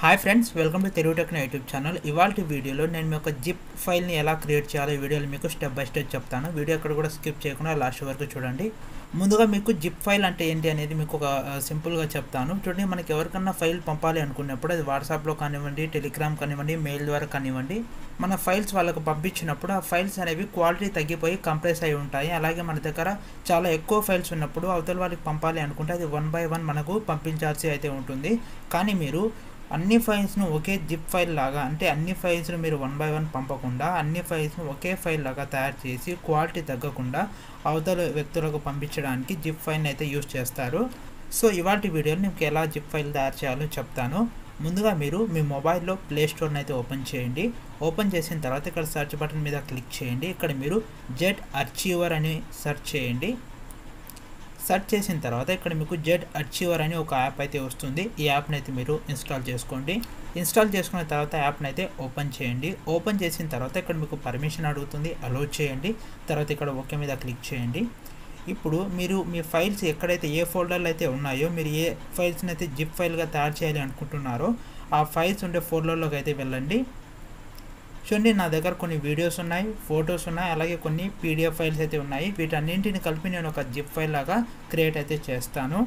Hi friends, welcome to Telugu techno YouTube channel. ఇవాళ వీడియోలో నేను మీ యొక్క జిప్ ఫైల్ని ఎలా క్రియేట్ చేయాలో ఈ వీడియోలో మీకు స్టెప్ బై స్టెప్ చెప్తాను. వీడియో ఎక్కడ కూడా స్కిప్ చేయకుండా లాస్ట్ వరకు చూడండి. ముందుగా మీకు జిప్ ఫైల్ అంటే ఏంటి అనేది మీకు ఒక సింపుల్గా చెప్తాను. చూడండి, మనకి ఎవరికన్నా ఫైల్ పంపాలి అనుకున్నప్పుడు అది వాట్సాప్లో కానివ్వండి, టెలిగ్రామ్ కానివ్వండి, మెయిల్ ద్వారా కానివ్వండి, మన ఫైల్స్ వాళ్ళకు పంపించినప్పుడు ఆ ఫైల్స్ అనేవి క్వాలిటీ తగ్గిపోయి కంప్రెస్ అయి ఉంటాయి. అలాగే మన దగ్గర చాలా ఎక్కువ ఫైల్స్ ఉన్నప్పుడు అవతల వాళ్ళకి పంపాలి అనుకుంటే అది 1 by 1 మనకు పంపించాల్సి అయితే ఉంటుంది. కానీ మీరు అన్ని ఫైల్స్ను ఒకే జిప్ ఫైల్ లాగా, అంటే అన్ని ఫైల్స్ను మీరు 1 by 1 పంపకుండా అన్ని ఫైల్స్ను ఒకే ఫైల్ లాగా తయారు చేసి క్వాలిటీ తగ్గకుండా అవతల వ్యక్తులకు పంపించడానికి జిప్ ఫైల్ని అయితే యూజ్ చేస్తారు. సో ఇవాళ వీడియోలో మీకు ఎలా జిప్ ఫైల్ తయారు చేయాలో చెప్తాను. ముందుగా మీరు మీ మొబైల్లో ప్లే స్టోర్ని అయితే ఓపెన్ చేయండి. ఓపెన్ చేసిన తర్వాత ఇక్కడ సెర్చ్ బటన్ మీద క్లిక్ చేయండి. ఇక్కడ మీరు జెట్ అర్చీవర్ అని సెర్చ్ చేయండి. సెర్చ్ చేసిన తర్వాత ఇక్కడ మీకు జెట్ అర్చీవర్ అని ఒక యాప్ అయితే వస్తుంది. ఈ యాప్ని అయితే మీరు ఇన్స్టాల్ చేసుకోండి. ఇన్స్టాల్ చేసుకున్న తర్వాత యాప్ని అయితే ఓపెన్ చేయండి. ఓపెన్ చేసిన తర్వాత ఇక్కడ మీకు పర్మిషన్ అడుగుతుంది, అలో చేయండి. తర్వాత ఇక్కడ ఓకే మీద క్లిక్ చేయండి. ఇప్పుడు మీరు మీ ఫైల్స్ ఎక్కడైతే ఏ ఫోల్డర్లు అయితే ఉన్నాయో, మీరు ఏ ఫైల్స్ని అయితే జిప్ ఫైల్గా తయారు చేయాలి అనుకుంటున్నారో ఆ ఫైల్స్ ఉండే ఫోల్డర్లోకి అయితే వెళ్ళండి. చూడండి, నా దగ్గర కొన్ని వీడియోస్ ఉన్నాయి, ఫొటోస్ ఉన్నాయి, అలాగే కొన్ని పీడిఎఫ్ ఫైల్స్ అయితే ఉన్నాయి. వీటన్నింటిని కలిపి నేను ఒక జిప్ ఫైల్ లాగా క్రియేట్ అయితే చేస్తాను.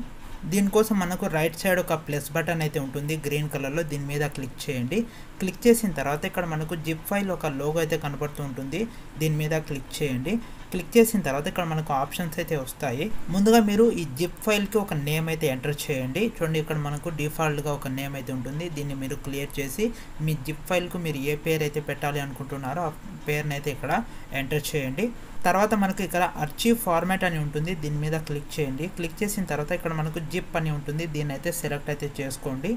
దీనికోసం మనకు రైట్ సైడ్ ఒక ప్లస్ బటన్ అయితే ఉంటుంది గ్రీన్ కలర్లో, దీని మీద క్లిక్ చేయండి. క్లిక్ చేసిన తర్వాత ఇక్కడ మనకు జిప్ ఫైల్ ఒక లోగో అయితే కనపడుతూ ఉంటుంది, దీని మీద క్లిక్ చేయండి. క్లిక్ చేసిన తర్వాత ఇక్కడ మనకు ఆప్షన్స్ అయితే వస్తాయి. ముందుగా మీరు ఈ జిప్ ఫైల్కి ఒక నేమ్ అయితే ఎంటర్ చేయండి. చూడండి, ఇక్కడ మనకు డిఫాల్ట్గా ఒక నేమ్ అయితే ఉంటుంది. దీన్ని మీరు క్లియర్ చేసి మీ జిప్ ఫైల్కు మీరు ఏ పేరు అయితే పెట్టాలి అనుకుంటున్నారో ఆ పేరుని అయితే ఇక్కడ ఎంటర్ చేయండి. తర్వాత మనకు ఇక్కడ అర్చీవ్ ఫార్మాట్ అని ఉంటుంది, దీని మీద క్లిక్ చేయండి. క్లిక్ చేసిన తర్వాత ఇక్కడ మనకు జిప్ అని ఉంటుంది, దీన్ని అయితే సెలెక్ట్ అయితే చేసుకోండి.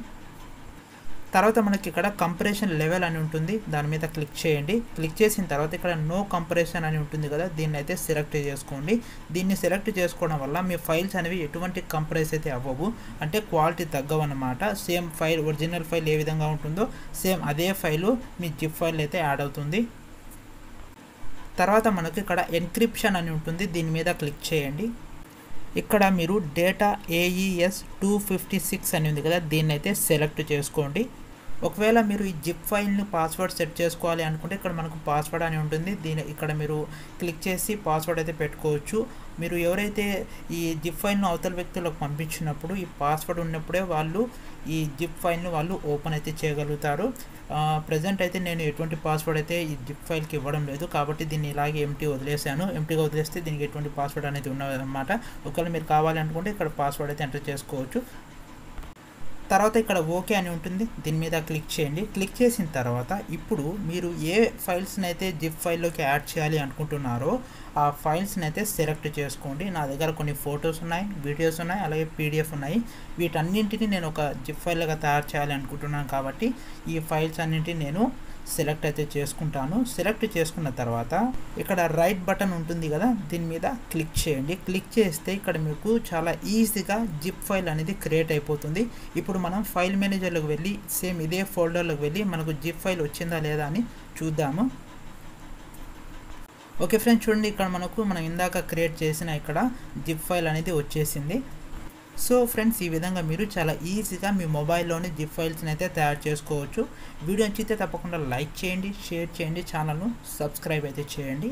తర్వాత మనకి ఇక్కడ కంప్రెషన్ లెవెల్ అని ఉంటుంది, దాని మీద క్లిక్ చేయండి. క్లిక్ చేసిన తర్వాత ఇక్కడ నో కంప్రెషన్ అని ఉంటుంది కదా, దీన్ని అయితే సెలెక్ట్ చేసుకోండి. దీన్ని సెలెక్ట్ చేసుకోవడం వల్ల మీ ఫైల్స్ అనేవి ఎటువంటి కంప్రెస్ అయితే అవ్వవు, అంటే క్వాలిటీ తగ్గవు అన్నమాట. సేమ్ ఫైల్, ఒరిజినల్ ఫైల్ ఏ విధంగా ఉంటుందో సేమ్ అదే ఫైలు మీ జిప్ ఫైల్ అయితే యాడ్ అవుతుంది. తర్వాత మనకు ఇక్కడ ఎన్క్రిప్షన్ అని ఉంటుంది, దీని మీద క్లిక్ చేయండి. ఇక్కడ మీరు డేటా AES 256 అని ఉంది కదా, దీన్ని అయితే సెలెక్ట్ చేసుకోండి. ఒకవేళ మీరు ఈ జిప్ ఫైల్ని పాస్వర్డ్ సెట్ చేసుకోవాలి అనుకుంటే ఇక్కడ మనకు పాస్వర్డ్ అని ఉంటుంది, ఇక్కడ మీరు క్లిక్ చేసి పాస్వర్డ్ అయితే పెట్టుకోవచ్చు. మీరు ఎవరైతే ఈ జిప్ ఫైల్ను అవతల వ్యక్తులకు పంపించినప్పుడు ఈ పాస్వర్డ్ ఉన్నప్పుడే వాళ్ళు ఈ జిప్ ఫైల్ను వాళ్ళు ఓపెన్ అయితే చేయగలుగుతారు. ప్రజెంట్ అయితే నేను ఎటువంటి పాస్వర్డ్ అయితే ఈ జిప్ ఫైల్కి ఇవ్వడం లేదు, కాబట్టి దీన్ని ఇలాగే వదిలేసాను. ఎంటీగా వదిలేస్తే దీనికి ఎటువంటి పాస్వర్డ్ అనేది ఉన్నదన్నమాట. ఒకవేళ మీరు కావాలి అనుకుంటే ఇక్కడ పాస్వర్డ్ అయితే ఎంటర్ చేసుకోవచ్చు. తర్వాత ఇక్కడ ఓకే అని ఉంటుంది, దీని మీద క్లిక్ చేయండి. క్లిక్ చేసిన తర్వాత ఇప్పుడు మీరు ఏ ఫైల్స్ని అయితే జిప్ ఫైల్లోకి యాడ్ చేయాలి అనుకుంటున్నారో ఆ ఫైల్స్ని అయితే సెలెక్ట్ చేసుకోండి. నా దగ్గర కొన్ని ఫొటోస్ ఉన్నాయి, వీడియోస్ ఉన్నాయి, అలాగే PDF ఉన్నాయి. వీటన్నింటినీ నేను ఒక జిప్ ఫైల్గా తయారు చేయాలి అనుకుంటున్నాను కాబట్టి ఈ ఫైల్స్ అన్నింటినీ నేను సెలెక్ట్ అయితే చేసుకుంటాను. సెలెక్ట్ చేసుకున్న తర్వాత ఇక్కడ రైట్ బటన్ ఉంటుంది కదా, దీని మీద క్లిక్ చేయండి. క్లిక్ చేస్తే ఇక్కడ మీకు చాలా ఈజీగా జిప్ ఫైల్ అనేది క్రియేట్ అయిపోతుంది. ఇప్పుడు మనం ఫైల్ మేనేజర్లోకి వెళ్ళి సేమ్ ఇదే ఫోల్డర్లోకి వెళ్ళి మనకు జిప్ ఫైల్ వచ్చిందా లేదా అని చూద్దాము. ఓకే ఫ్రెండ్స్, చూడండి, ఇక్కడ మనం ఇందాక క్రియేట్ చేసిన ఇక్కడ జిప్ ఫైల్ అనేది వచ్చేసింది. సో ఫ్రెండ్స్, ఈ విధంగా మీరు చాలా ఈజీగా మీ మొబైల్లోని జిప్ ఫైల్స్ని అయితే తయారు చేసుకోవచ్చు. వీడియో నచ్చితే తప్పకుండా లైక్ చేయండి, షేర్ చేయండి, ఛానల్ను సబ్స్క్రైబ్ అయితే చేయండి.